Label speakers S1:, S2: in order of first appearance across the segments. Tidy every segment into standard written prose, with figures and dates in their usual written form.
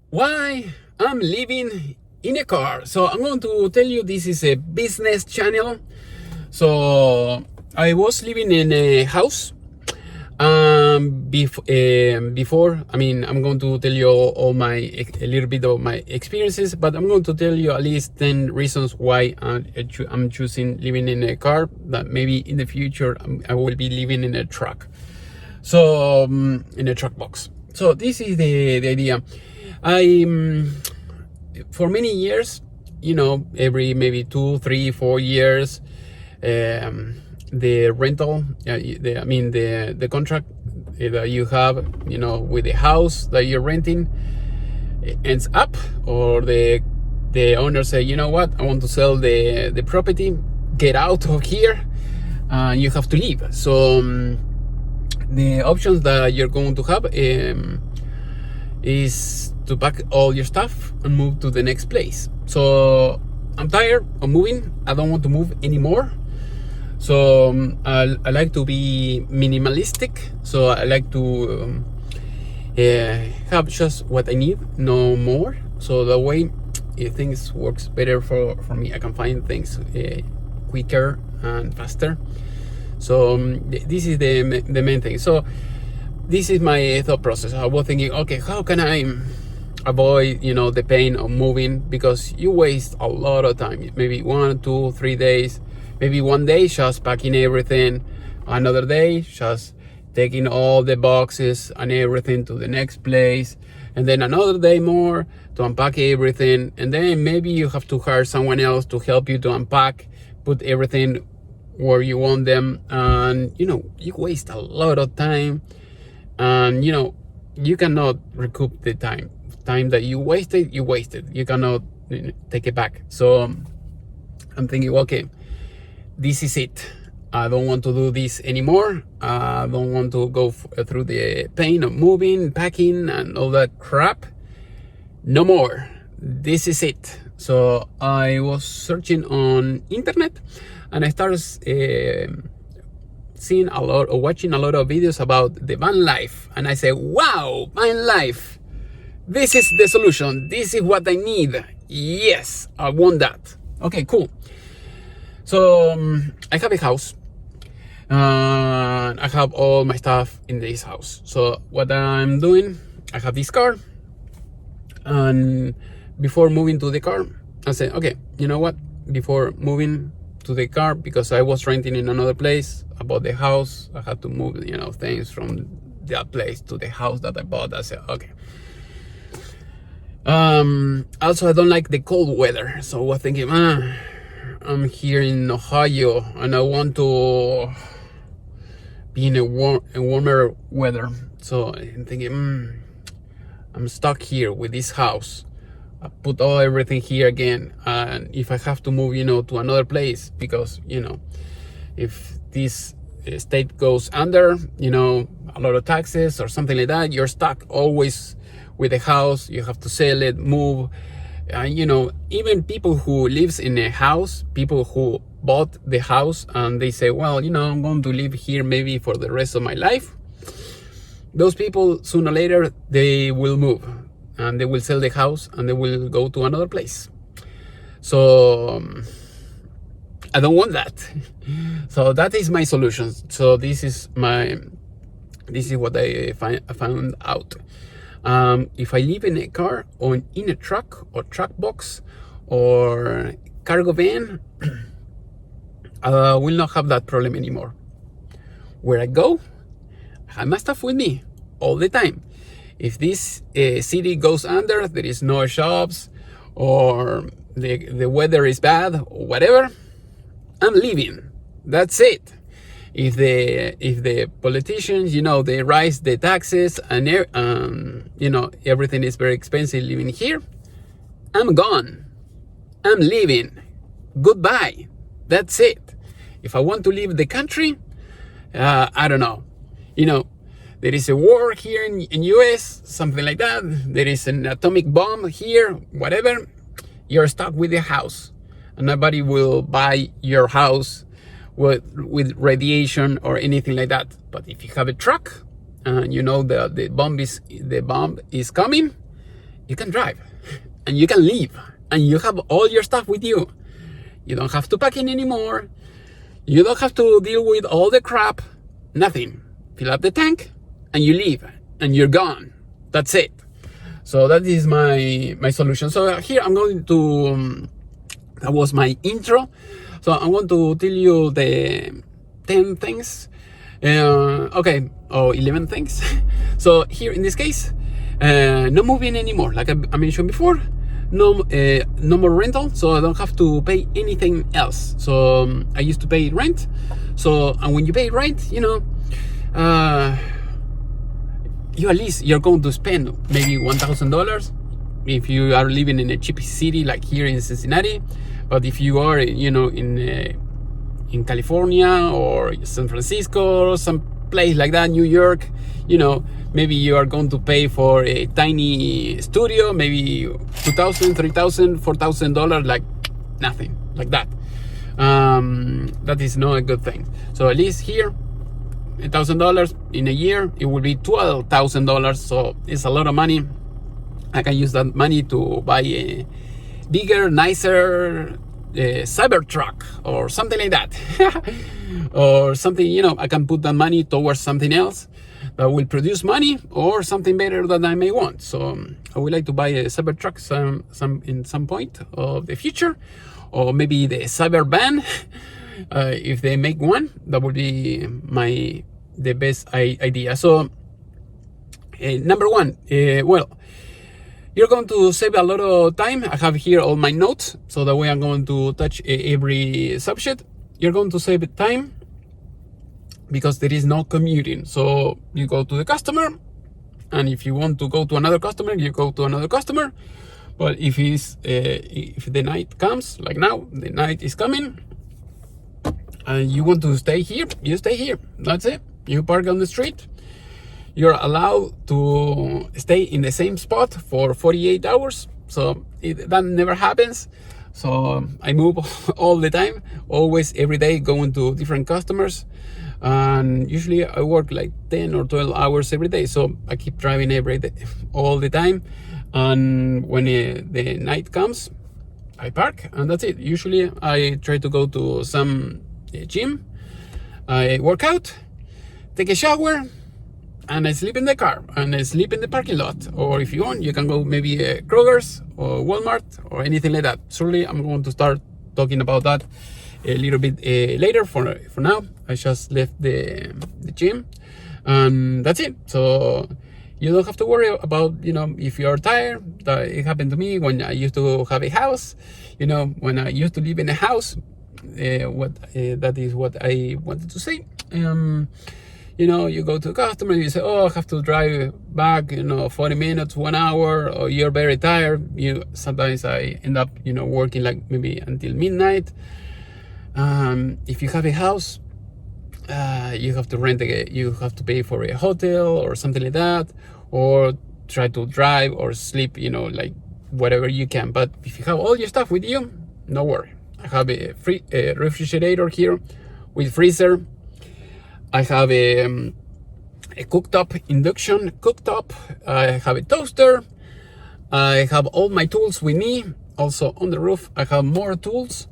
S1: why I'm living in a car. So I'm going to tell you this is a business channel. So I was living in a house before. I mean, I'm going to tell you all my a little bit of my experiences, but I'm going to tell you at least 10 reasons why I'm choosing living in a car, that maybe in the future I will be living in a truck. So in a truck box. So this is the idea. I for many years, every maybe 2, 3, 4 years, the rental, the contract that you have, with the house that you're renting, ends up, or the owner say, you know what, I want to sell the property, get out of here, you have to leave. So the options that you're going to have is to pack all your stuff and move to the next place. So I'm tired of moving. I don't want to move anymore. So I like to be minimalistic. So I like to have just what I need, no more. So that way things works better for me. I can find things quicker and faster. So this is the main thing. So this is my thought process. I was thinking, okay, how can I avoid, the pain of moving? Because you waste a lot of time, maybe 1, 2, 3 days, maybe one day just packing everything, another day just taking all the boxes and everything to the next place, and then another day more to unpack everything, and then maybe you have to hire someone else to help you to unpack, put everything where you want them, and you waste a lot of time, and you cannot recoup the time that you wasted. You cannot take it back. So I'm thinking, okay, this is it. I don't want to do this anymore. I don't want to go through the pain of moving, packing, and all that crap. No more. This is it. So I was searching on internet, and I started seeing a lot or watching a lot of videos about the van life, and I said, wow, van life, this is the solution. This is what I need. Yes, I want that. Okay, cool. So I have a house, and I have all my stuff in this house. So what I'm doing, I have this car, and before moving to the car, I said, okay, you know what, before moving to the car, because I was renting in another place, I bought the house, I had to move things from that place to the house that I bought. I said, okay. Also, I don't like the cold weather, so I was thinking, I'm here in Ohio and I want to be in a warmer weather. So I'm thinking, I'm stuck here with this house. I put everything here again, and if I have to move, to another place, because if this state goes under, a lot of taxes or something like that, you're stuck always with the house. You have to sell it, move. Even people who lives in a house, people who bought the house and they say, well, I'm going to live here maybe for the rest of my life. Those people, sooner or later, they will move, and they will sell the house and they will go to another place. So I don't want that. So that is my solution. So this is what I found out. If I live in a car or in a truck or truck box or cargo van, I will not have that problem anymore. Where I go, I have my stuff with me all the time. If this city goes under, there is no shops, or the weather is bad, or whatever, I'm leaving. That's it. If the politicians, they raise the taxes and everything is very expensive living here, I'm gone. I'm leaving. Goodbye. That's it. If I want to leave the country, I don't know. There is a war here in US, something like that. There is an atomic bomb here, whatever. You're stuck with the house, and nobody will buy your house with radiation or anything like that. But if you have a truck, and the bomb is coming, you can drive and you can leave and you have all your stuff with you. You don't have to pack in anymore. You don't have to deal with all the crap. Nothing. Fill up the tank and you leave and you're gone. That's it. So that is my solution. So here I'm going to, that was my intro. So I'm going to tell you the 10 things. Okay, or 11 things. So here in this case, no moving anymore. Like I mentioned before, no more rental. So I don't have to pay anything else. So I used to pay rent. So, and when you pay rent, you know, you at least you're going to spend maybe $1,000 if you are living in a cheap city like here in Cincinnati. But if you are, you know, in California or San Francisco or some place like that, New York, you know, maybe you are going to pay for a tiny studio, maybe $2,000, $3,000, $4,000, like nothing like that. That is not a good thing. So at least here, $1,000 in a year, it will be $12,000. So it's a lot of money. I can use that money to buy a bigger, nicer Cybertruck or something like that. Or something, you know, I can put that money towards something else that will produce money or something better that I may want. So I would like to buy a Cybertruck in some point of the future, or maybe the Cybervan. If they make one, that would be the best idea. So number one, well, you're going to save a lot of time. I have here all my notes, so that way I'm going to touch every subject. You're going to save time because there is no commuting. So you go to the customer, and if you want to go to another customer, you go to another customer. But if the night comes, like now, the night is coming, and you want to stay here, you stay here. That's it. You park on the street. You're allowed to stay in the same spot for 48 hours. So that never happens. So I move all the time, always, every day, going to different customers. And usually I work like 10 or 12 hours every day. So I keep driving every day, all the time. And when the night comes, I park, and that's it. Usually I try to go to some gym. I work out, take a shower, and I sleep in the car, and I sleep in the parking lot. Or if you want, you can go maybe Kroger's or Walmart or anything like that. Surely I'm going to start talking about that a little bit later. For now, I just left the gym, and that's it. So you don't have to worry about, you know, if you're tired. That it happened to me when I used to have a house. You know, when I used to live in a house, that is what I wanted to say. You know, you go to a customer, you say, oh, I have to drive back, you know, 40 minutes, 1 hour, or you're very tired. Sometimes I end up, you know, working like maybe until midnight. If you have a house, you have to you have to pay for a hotel or something like that, or try to drive or sleep, you know, like whatever you can. But if you have all your stuff with you, no worry. I have a refrigerator here with freezer. I have a cooktop, induction cooktop. I have a toaster. I have all my tools with me. Also on the roof, I have more tools.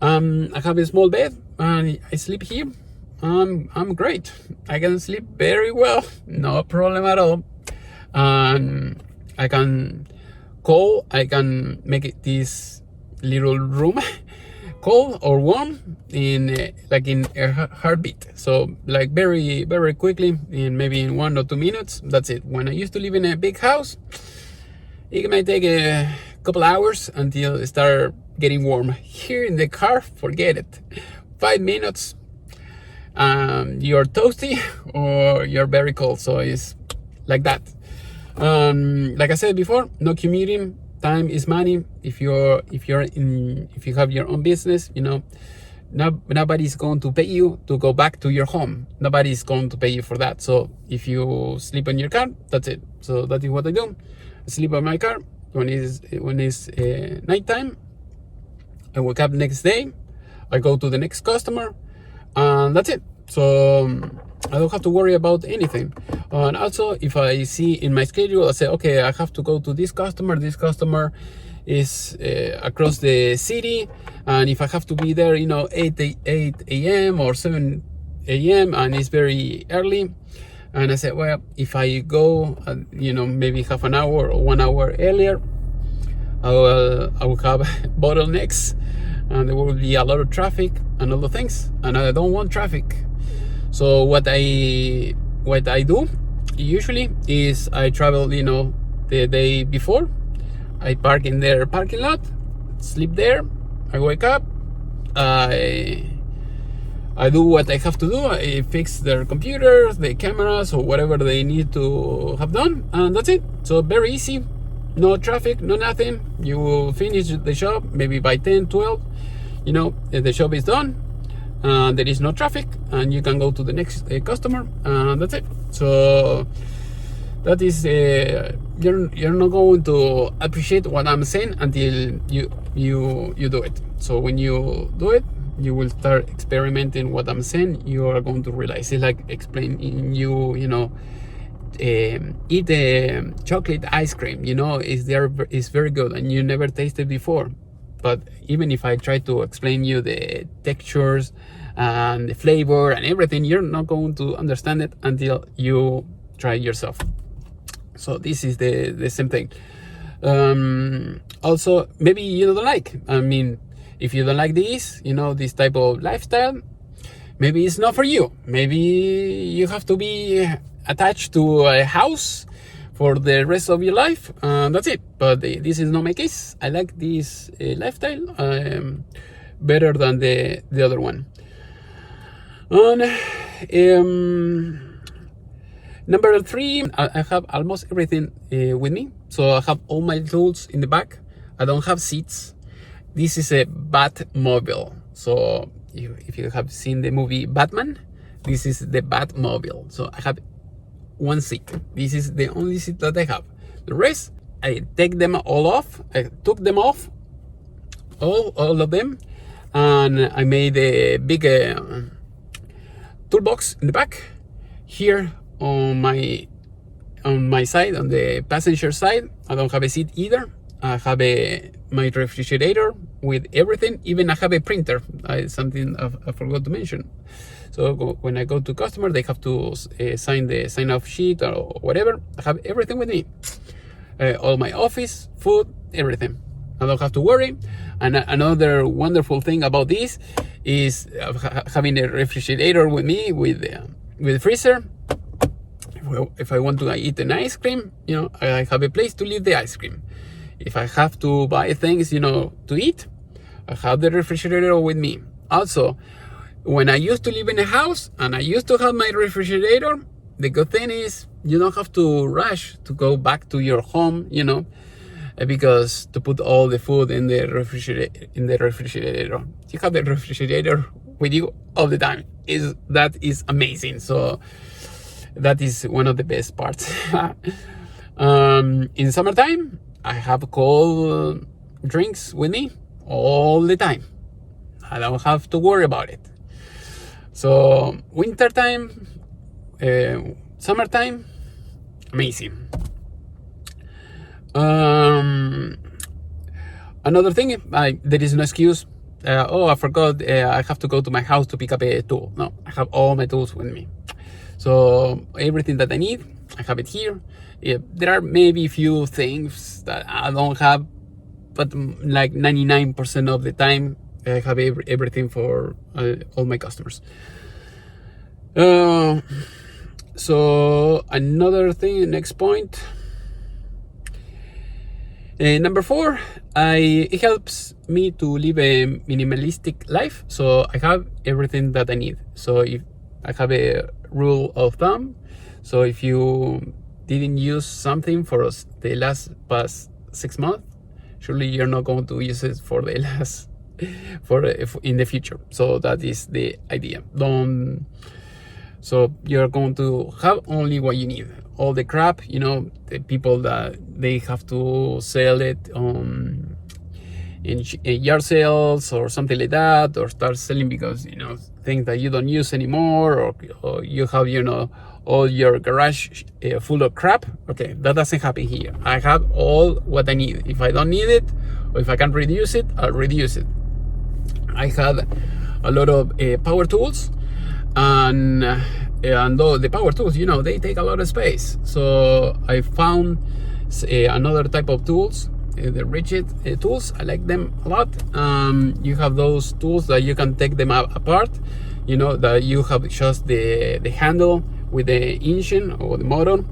S1: I have a small bed, and I sleep here. I'm great. I can sleep very well, no problem at all. And I can make it this little room cold or warm in a heartbeat. So like very, very quickly, maybe in 1 or 2 minutes. That's it. When I used to live in a big house, it might take a couple hours until it start getting warm. Here in the car, forget it. 5 minutes, you're toasty or you're very cold. So it's like that. Like I said before, no commuting. Time is money. If you have your own business, you know, nobody's going to pay you to go back to your home. Nobody's going to pay you for that. So if you sleep in your car, that's it. So that is what I do. I sleep in my car when it's nighttime. I wake up next day. I go to the next customer, and that's it. So I don't have to worry about anything. And also, if I see in my schedule, I say, okay, I have to go to this customer. This customer is across the city, and if I have to be there, 8 a.m. or 7 a.m. and it's very early, and I said, well, if I go, maybe half an hour or 1 hour earlier, I will have bottlenecks, and there will be a lot of traffic and other things, and I don't want traffic. So what I do usually is I travel, the day before. I park in their parking lot, sleep there. I wake up. I do what I have to do. I fix their computers, the cameras, or whatever they need to have done, and that's it. So very easy. No traffic, no nothing. You will finish the job maybe by 10, 12. The job is done. There is no traffic, and you can go to the next customer, and that's it. So that is you're not going to appreciate what I'm saying until you do it. So when you do it, you will start experimenting what I'm saying. You are going to realize it's like explaining eat chocolate ice cream. It's very good, and you never tasted before. But even if I try to explain you the textures and the flavor and everything, you're not going to understand it until you try it yourself. So this is the same thing. Also, maybe you don't like. I mean, if you don't like this type of lifestyle, maybe it's not for you. Maybe you have to be attached to a house for the rest of your life, that's it. But this is not my case. I like this lifestyle better than the other one. Number 3, I have almost everything with me. So I have all my tools in the back. I don't have seats. This is a Batmobile. So if you have seen the movie Batman, this is the Batmobile. So I have one seat. This is the only seat that I have. The rest, I take them all off. I took them off, all of them, and I made a big toolbox in the back. Here on my side, on the passenger side, I don't have a seat either. I have my refrigerator with everything. Even I have a printer. Something I forgot to mention. So when I go to customer, they have to sign the sign-off sheet or whatever. I have everything with me. All my office, food, everything. I don't have to worry. And another wonderful thing about this is having a refrigerator with me with freezer. If I want to eat an ice cream, I have a place to leave the ice cream. If I have to buy things, to eat, I have the refrigerator with me. Also, when I used to live in a house and I used to have my refrigerator, the good thing is you don't have to rush to go back to your home, because to put all the food in the refrigerator. You have the refrigerator with you all the time. That is amazing. So that is one of the best parts. In summertime, I have cold drinks with me all the time. I don't have to worry about it. So winter time, summertime, amazing. Another thing, there is no excuse. I forgot. I have to go to my house to pick up a tool. No, I have all my tools with me. So everything that I need, I have it here. There are maybe a few things that I don't have, but like 99% of the time, I have everything for all my customers. So another thing, next point. Number 4, it helps me to live a minimalistic life. So I have everything that I need. So if I have a rule of thumb, so if you didn't use something for the past 6 months, surely you're not going to use it for the last in the future. So that is the idea. So you're going to have only what you need. All the crap, the people that they have to sell it on in yard sales or something like that, or start selling because things that you don't use anymore, or you have all your garage full of crap. Okay, that doesn't happen here. I have all what I need. If I don't need it, or if I can reduce it, I'll reduce it. I had a lot of power tools, and though the power tools, they take a lot of space. So I found another type of tools, the rigid tools. I like them a lot. You have those tools that you can take them apart. That you have just the handle with the engine or the motor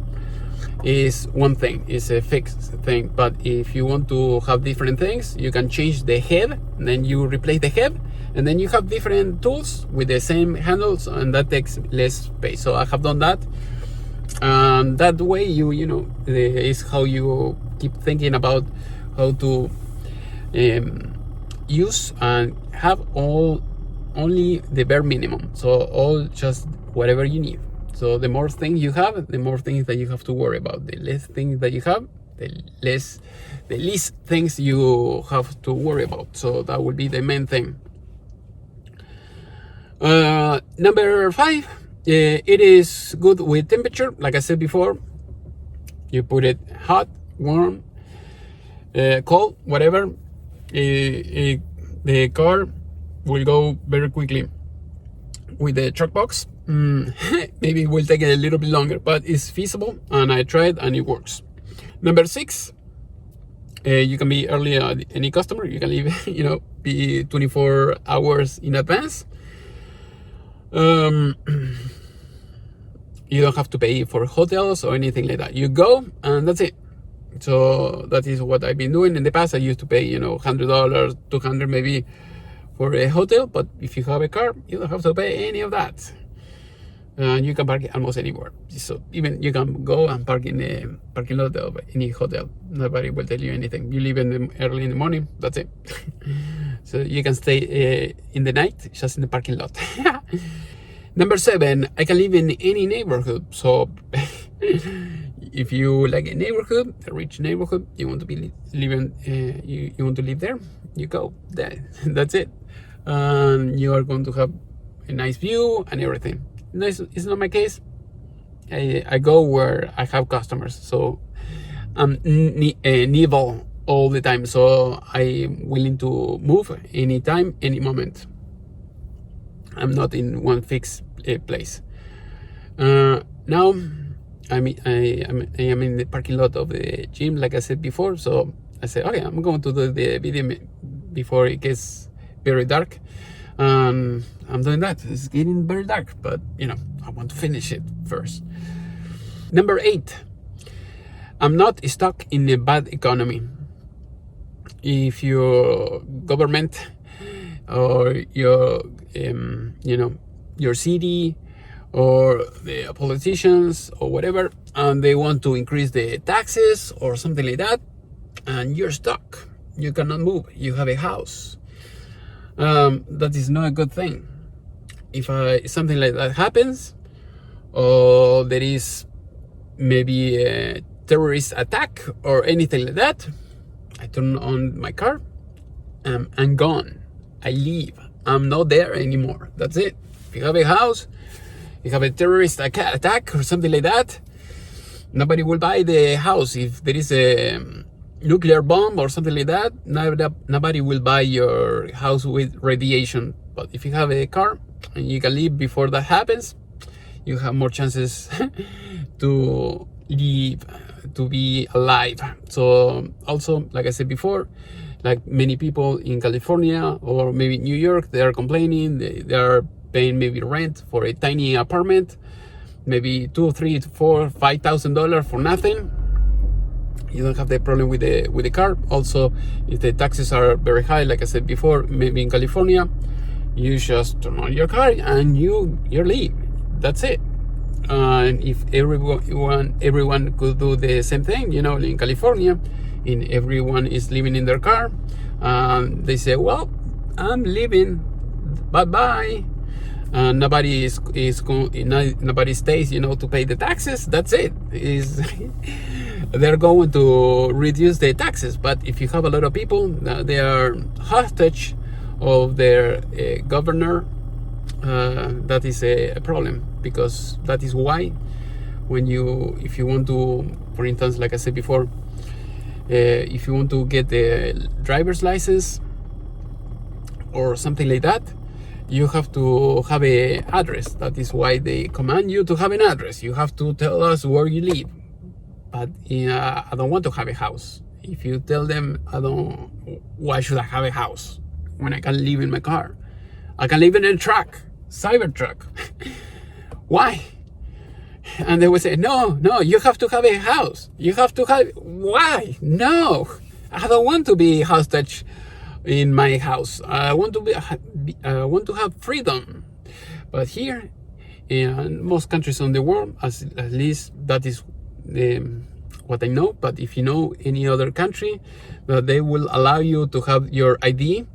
S1: is one thing, is a fixed thing. But if you want to have different things, you can change the head, and then you replace the head, and then you have different tools with the same handles, and that takes less space. So I have done that. That way is how you keep thinking about how to use and have only the bare minimum. So all just whatever you need. So the more things you have, the more things that you have to worry about. The less things that you have, the least things you have to worry about. So that would be the main thing. Number 5, it is good with temperature. Like I said before, you put it hot, warm, cold, whatever. The car will go very quickly. With the truck box, maybe it will take a little bit longer, but it's feasible, and I tried and it works. Number 6, you can be early any customer. You can leave, be 24 hours in advance. You don't have to pay for hotels or anything like that. You go and that's it. So that is what I've been doing in the past. I used to pay, $100, $200 maybe for a hotel, but if you have a car, you don't have to pay any of that. And you can park almost anywhere. So even you can go and park in the parking lot of any hotel. Nobody will tell you anything. You leave early in the morning, that's it. So you can stay in the night just in the parking lot. Number 7, I can live in any neighborhood. So if you like a neighborhood, a rich neighborhood, you want to be living, you want to live there, you go there. That's it. And you are going to have a nice view and everything. It's not my case. I go where I have customers, so I'm nimble all the time. So I'm willing to move anytime, any moment. I'm not in one fixed place. Now I am in the parking lot of the gym, like I said before. So I said, okay, I'm going to do the video before it gets very dark. I'm doing that. It's getting very dark, but I want to finish it first. Number 8, I'm not stuck in a bad economy. If your government or your your city or the politicians or whatever, and they want to increase the taxes or something like that, and you're stuck, you cannot move, you have a house, that is not a good thing. If something like that happens, or there is maybe a terrorist attack or anything like that, I turn on my car, I'm gone. I leave. I'm not there anymore. That's it. If you have a house, you have a terrorist attack or something like that, nobody will buy the house. If there is a nuclear bomb or something like that, nobody will buy your house with radiation. But if you have a car and you can leave before that happens, you have more chances to live, to be alive. So also, like I said before, like many people in California or maybe New York, they are complaining, they are paying maybe rent for a tiny apartment, maybe $2,000, $3,000, $4,000, $5,000 for nothing. You don't have the problem with the car. Also, if the taxes are very high, like I said before, maybe in California, you just turn on your car and you leave. That's it. And if everyone could do the same thing, in California, and everyone is living in their car, they say, well, I'm leaving, bye-bye. Nobody nobody stays, to pay the taxes. That's it. they're going to reduce the taxes. But if you have a lot of people, they are hostage of their governor. That is a problem, because that is why if you want to, for instance, like I said before, if you want to get the driver's license or something like that, you have to have an address. That is why they command you to have an address. You have to tell us where you live. But I don't want to have a house. If you tell them why should I have a house when I can live in my car? I can live in a truck, cyber truck. Why? And they will say, no, you have to have a house. You have to have, why? No, I don't want to be hostage in my house. I want to have freedom. But here, in most countries on the world, at least that is what I know. But if you know any other country, they will allow you to have your ID,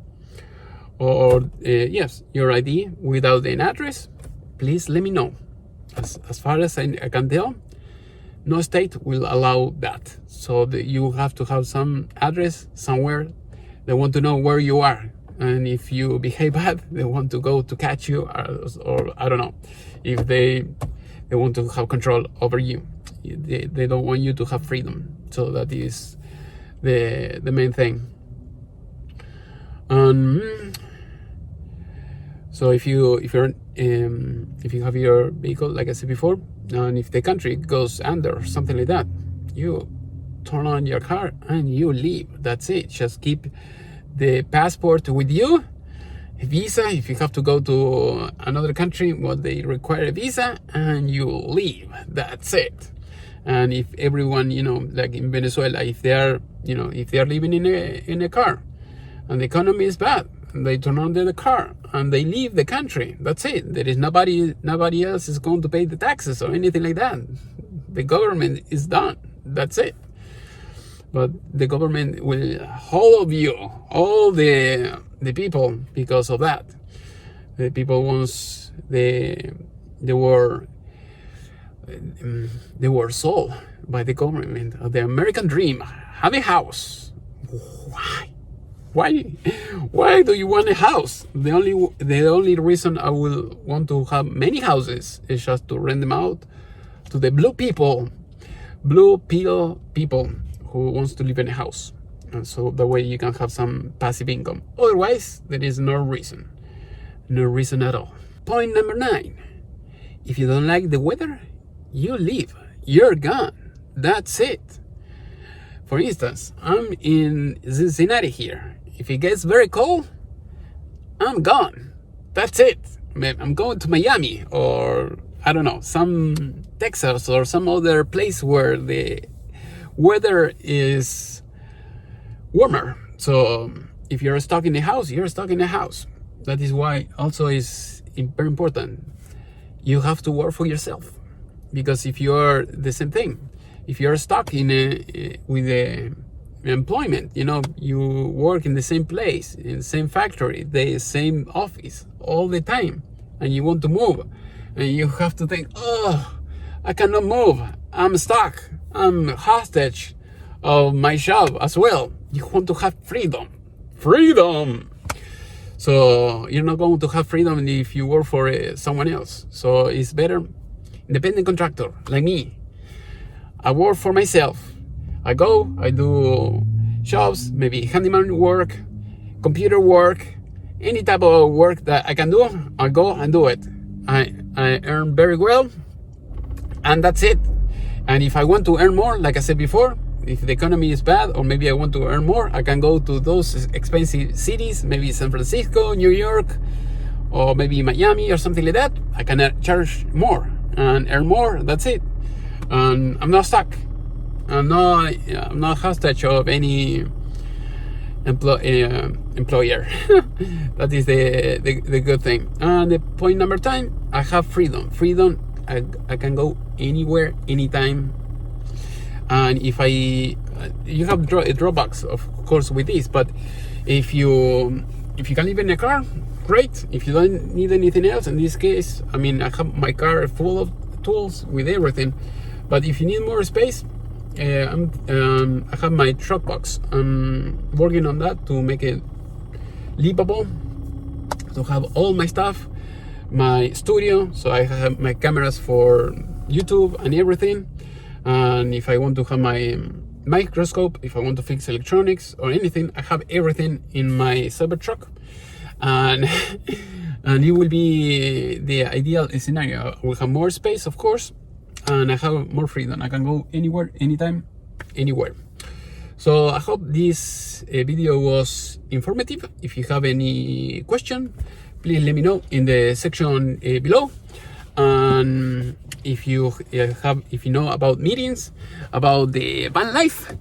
S1: or yes, your ID without an address. Please let me know. As far as I can tell, no state will allow that. So you have to have some address somewhere. They want to know where you are, and if you behave bad, they want to go to catch you, or I don't know, if they want to have control over you. They don't want you to have freedom. So that is the main thing. So if you have your vehicle, like I said before, and if the country goes under or something like that, you turn on your car and you leave. That's it. Just keep the passport with you, a visa. If you have to go to another country, they require a visa, and you leave. That's it. And if everyone, like in Venezuela, if they are living in a car and the economy is bad, they turn on the car and they leave the country. That's it. There is nobody else is going to pay the taxes or anything like that. The government is done. That's it. But the government will hold you, all the people, because of that. The people once they were sold by the government. The American dream: have a house. Why do you want a house? The only reason I will want to have many houses is just to rent them out to the blue pill people who wants to live in a house, and so that way you can have some passive income. Otherwise, there is no reason at all. Point number 9: if you don't like the weather, you leave. You're gone. That's it. For instance, I'm in Cincinnati here. If it gets very cold, I'm gone. That's it. I'm going to Miami, or I don't know, some Texas or some other place where the weather is warmer. So if you're stuck in the house, you're stuck in the house. That is why also is very important. You have to work for yourself, because if you're the same thing, if you're stuck with employment, you work in the same place, in the same factory, the same office all the time, and you want to move, and you have to think, I cannot move, I'm stuck, I'm hostage of my job as well. You want to have freedom. So you're not going to have freedom if you work for someone else. So it's better independent contractor like me. I work for myself. I do jobs, maybe handyman work, computer work, any type of work that I can do, I go and do it. I earn very well, and that's it. And if I want to earn more, like I said before, if the economy is bad, or maybe I want to earn more, I can go to those expensive cities, maybe San Francisco, New York, or maybe Miami or something like that. I can charge more and earn more. That's it. And I'm not stuck. I'm not hostage of any employer. That is the good thing. And the point number 10, I have freedom. I can go anywhere, anytime. And if you have drawbacks, of course, with this. But if you can live in a car, great. If you don't need anything else, in this case, I have my car full of tools with everything. But if you need more space, I have my truck box. I'm working on that to make it livable, to have all my stuff, my studio, so I have my cameras for YouTube and everything. And if I want to have my microscope, if I want to fix electronics or anything, I have everything in my Cybertruck. And and it will be the ideal scenario. We have more space, of course, and I have more freedom. I can go anywhere, anytime, anywhere. So I hope this video was informative. If you have any question, please let me know in the section below. And if you know about meetings, about the van life,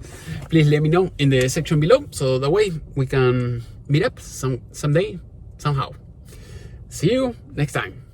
S1: please let me know in the section below, so that way we can meet up someday, somehow. See you next time.